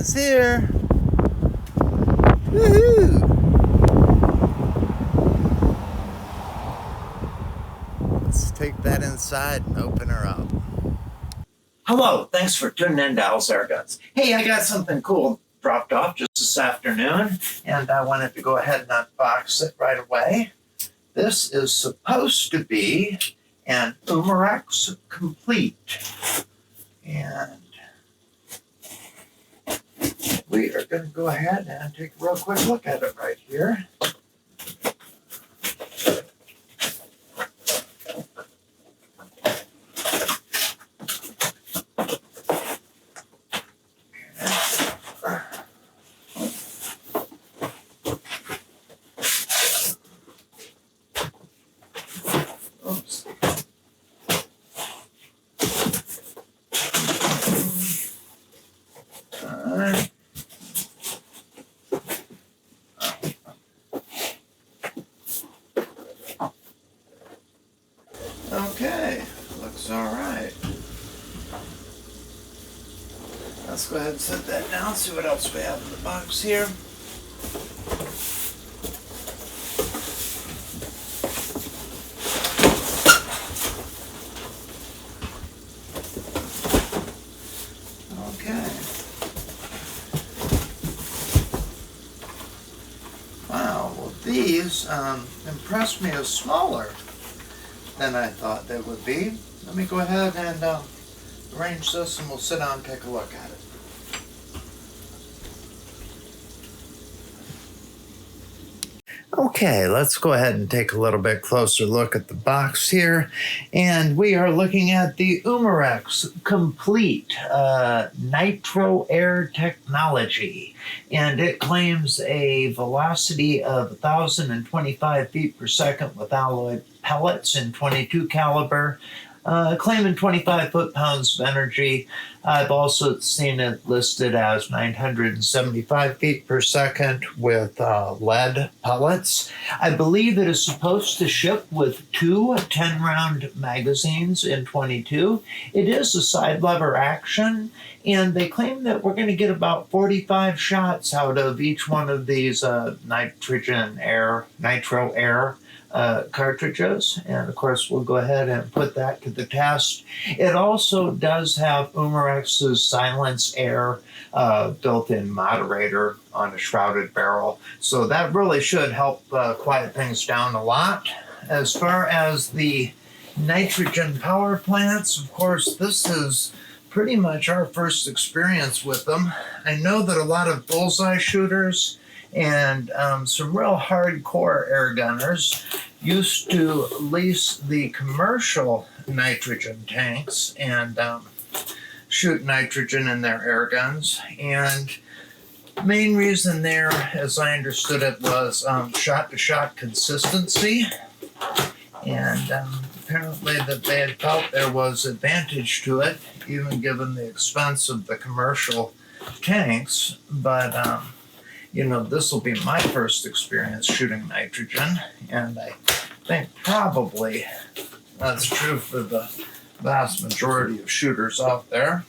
is here. Woohoo! Let's take that inside and open her up. Hello, thanks for tuning in to Al's Air Guns. Hey, I got something cool dropped off just this afternoon, and I wanted to go ahead and unbox it right away. This is supposed to be an Umarex Komplete, and we are going to go ahead and take a real quick look at it right here. Oops. All right. Okay, looks all right. Let's go ahead and set that down, see what else we have in the box here. Okay. Wow, well these impressed me as smaller than I thought they would be. Let me go ahead and arrange this and we'll sit down and take a look at it. Okay, let's go ahead and take a little bit closer look at the box here. And we are looking at the Umarex Komplete Nitro Air technology. And it claims a velocity of 1,025 feet per second with alloy pellets in .22 caliber. Claiming 25 foot-pounds of energy. I've also seen it listed as 975 feet per second with lead pellets. I believe it is supposed to ship with two 10-round magazines in .22. It is a side lever action, and they claim that we're going to get about 45 shots out of each one of these Nitro Air cartridges, and of course we'll go ahead and put that to the test. It also does have Umarex's silence air built-in moderator on a shrouded barrel, so that really should help quiet things down a lot. As far as the nitrogen power plants, of course this is pretty much our first experience with them. I know that a lot of bullseye shooters and some real hardcore air gunners used to lease the commercial nitrogen tanks and shoot nitrogen in their air guns. And main reason there, as I understood it, was shot-to-shot consistency. And apparently that they had felt there was advantage to it, even given the expense of the commercial tanks. But you know, this will be my first experience shooting nitrogen, and I think probably that's true for the vast majority of shooters out there.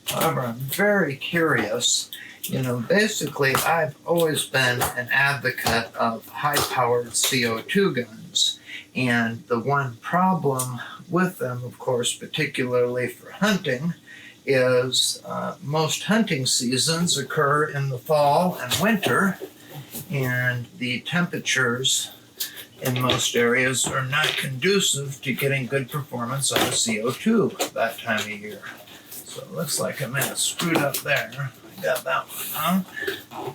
However, I'm very curious. You know, basically, I've always been an advocate of high-powered CO2 guns, and the one problem with them, of course, particularly for hunting, is most hunting seasons occur in the fall and winter, and the temperatures in most areas are not conducive to getting good performance out of CO2 that time of year. So it looks like I may have screwed up there. I got that one, huh?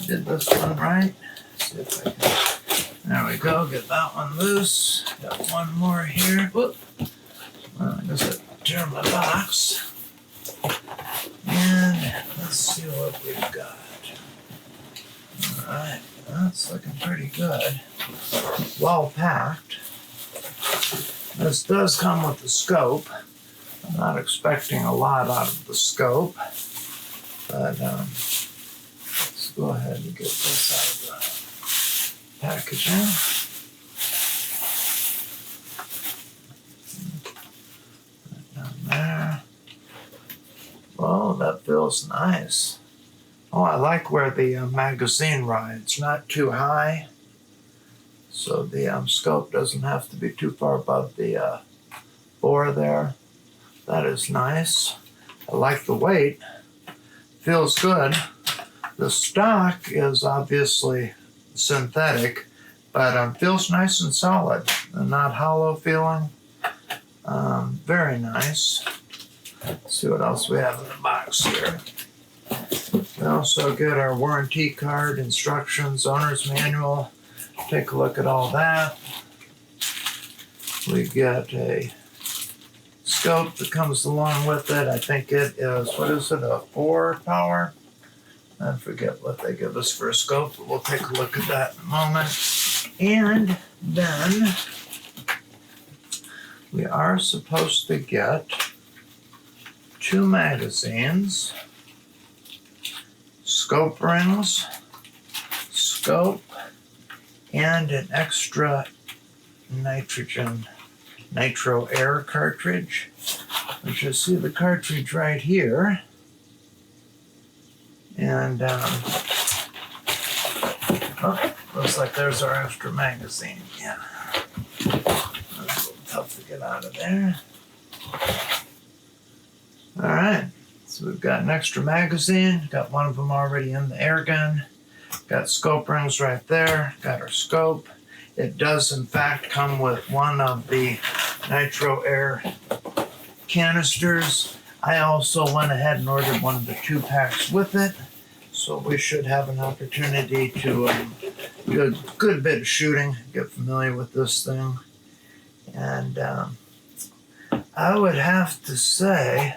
Did this one right. See if I can. There we go. Get that one loose. Got one more here. Whoop. Well, I guess I turned my box. And let's see what we've got. Alright, that's looking pretty good. Well packed. This does come with the scope. I'm not expecting a lot out of the scope, but let's go ahead and get this out of the packaging. Down there. Well, that feels feels nice. Oh, I like where the magazine rides, not too high, so the scope doesn't have to be too far above the bore there. That is nice. I like the weight. Feels good. The stock is obviously synthetic, but feels nice and solid and not hollow feeling. Very nice. Let's see what else we have in the box here. We also get our warranty card, instructions, owner's manual. Take a look at all that. We get a scope that comes along with it. I think it is, what is it, a 4 power? I forget what they give us for a scope, but we'll take a look at that in a moment. And then we are supposed to get 2 magazines, scope rings, scope, and an extra Nitro Air cartridge, which you see the cartridge right here. And oh, looks like there's our extra magazine. Yeah, that's a little tough to get out of there. All right, so we've got an extra magazine. Got one of them already in the air gun. Got scope rings right there. Got our scope. It does, in fact, come with one of the Nitro Air canisters. I also went ahead and ordered one of the 2-packs with it. So we should have an opportunity to do a good bit of shooting, get familiar with this thing. And I would have to say,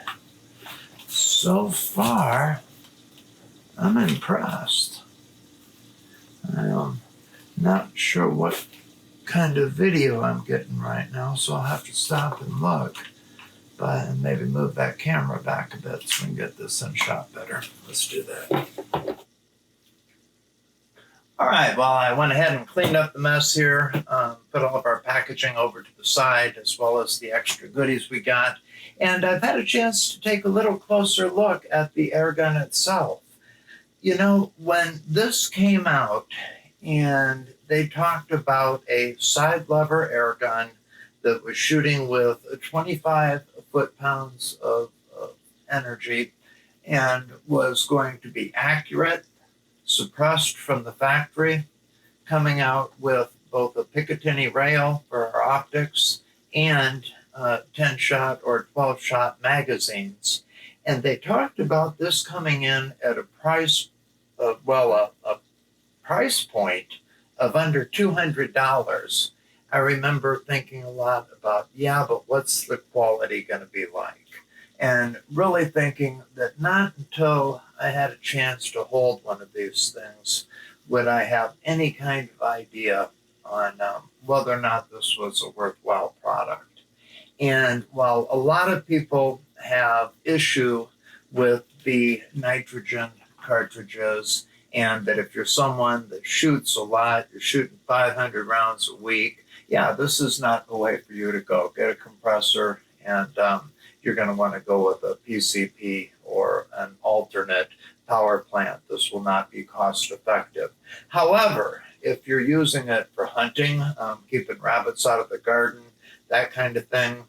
so far, I'm impressed. I'm not sure what kind of video I'm getting right now, so I'll have to stop and look, but maybe move that camera back a bit so we can get this in shot better. Let's do that. All right, well, I went ahead and cleaned up the mess here, put all of our packaging over to the side, as well as the extra goodies we got, and I've had a chance to take a little closer look at the air gun itself. You know, when this came out, and they talked about a side lever air gun that was shooting with 25 foot-pounds of energy and was going to be accurate, suppressed from the factory, coming out with both a Picatinny rail for our optics and 10-shot or 12-shot magazines. And they talked about this coming in at a price of, well, a price point of under $200. I remember thinking a lot about, yeah, but what's the quality going to be like? And really thinking that not until I had a chance to hold one of these things would I have any kind of idea on whether or not this was a worthwhile product. And while a lot of people have issue with the nitrogen cartridges, and that if you're someone that shoots a lot, you're shooting 500 rounds a week, yeah, this is not the way for you to go. Get a compressor, and you're going to want to go with a PCP or an alternate power plant. This will not be cost effective. However, if you're using it for hunting, keeping rabbits out of the garden, that kind of thing,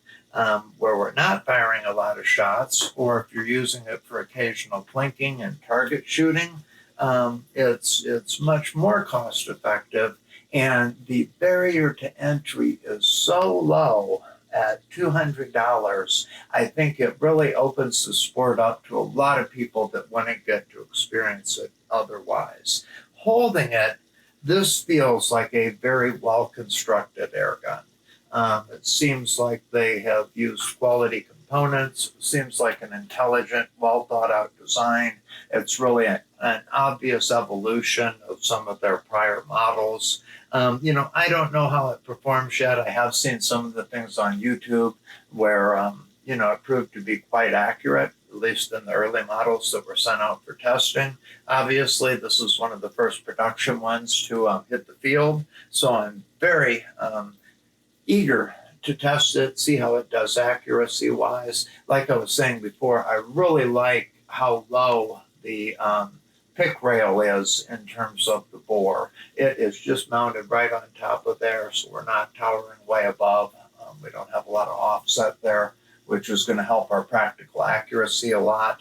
where we're not firing a lot of shots, or if you're using it for occasional plinking and target shooting, it's much more cost effective, and the barrier to entry is so low at $200. I think it really opens the sport up to a lot of people that wouldn't get to experience it otherwise. Holding it, this feels like a very well-constructed air gun. It seems like they have used quality components. It seems like an intelligent, well-thought-out design. It's really an obvious evolution of some of their prior models. I don't know how it performs yet. I have seen some of the things on YouTube where, it proved to be quite accurate, at least in the early models that were sent out for testing. Obviously, this is one of the first production ones to hit the field, so I'm very eager to test it, see how it does accuracy-wise. Like I was saying before, I really like how low the pick rail is in terms of the bore. It is just mounted right on top of there, so we're not towering way above. We don't have a lot of offset there, which is going to help our practical accuracy a lot.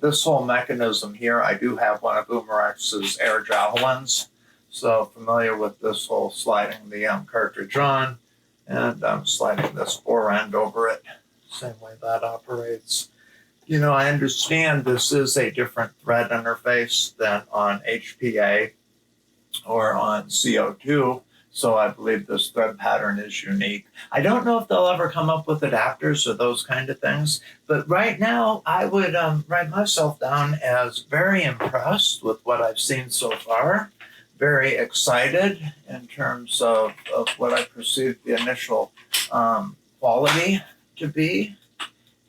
This whole mechanism here, I do have one of Umarex's air javelins, so familiar with this whole sliding the cartridge on, and I'm sliding this bore end over it, same way that operates. You know, I understand this is a different thread interface than on HPA or on CO2, so I believe this thread pattern is unique. I don't know if they'll ever come up with adapters or those kind of things, but right now I would write myself down as very impressed with what I've seen so far, very excited in terms of what I perceived the initial quality to be.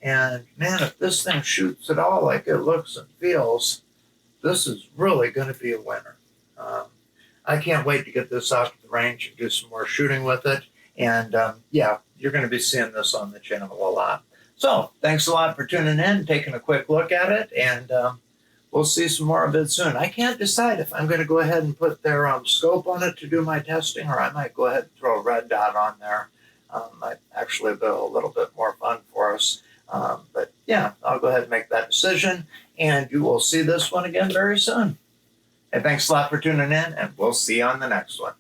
And man, if this thing shoots at all like it looks and feels, this is really going to be a winner. I can't wait to get this out to the range and do some more shooting with it. And yeah, you're going to be seeing this on the channel a lot. So thanks a lot for tuning in, taking a quick look at it, and we'll see some more of it soon. I can't decide if I'm going to go ahead and put their scope on it to do my testing, or I might go ahead and throw a red dot on there. Might actually be a little bit more fun for us. But yeah, I'll go ahead and make that decision, and you will see this one again very soon. And thanks a lot for tuning in, and we'll see you on the next one.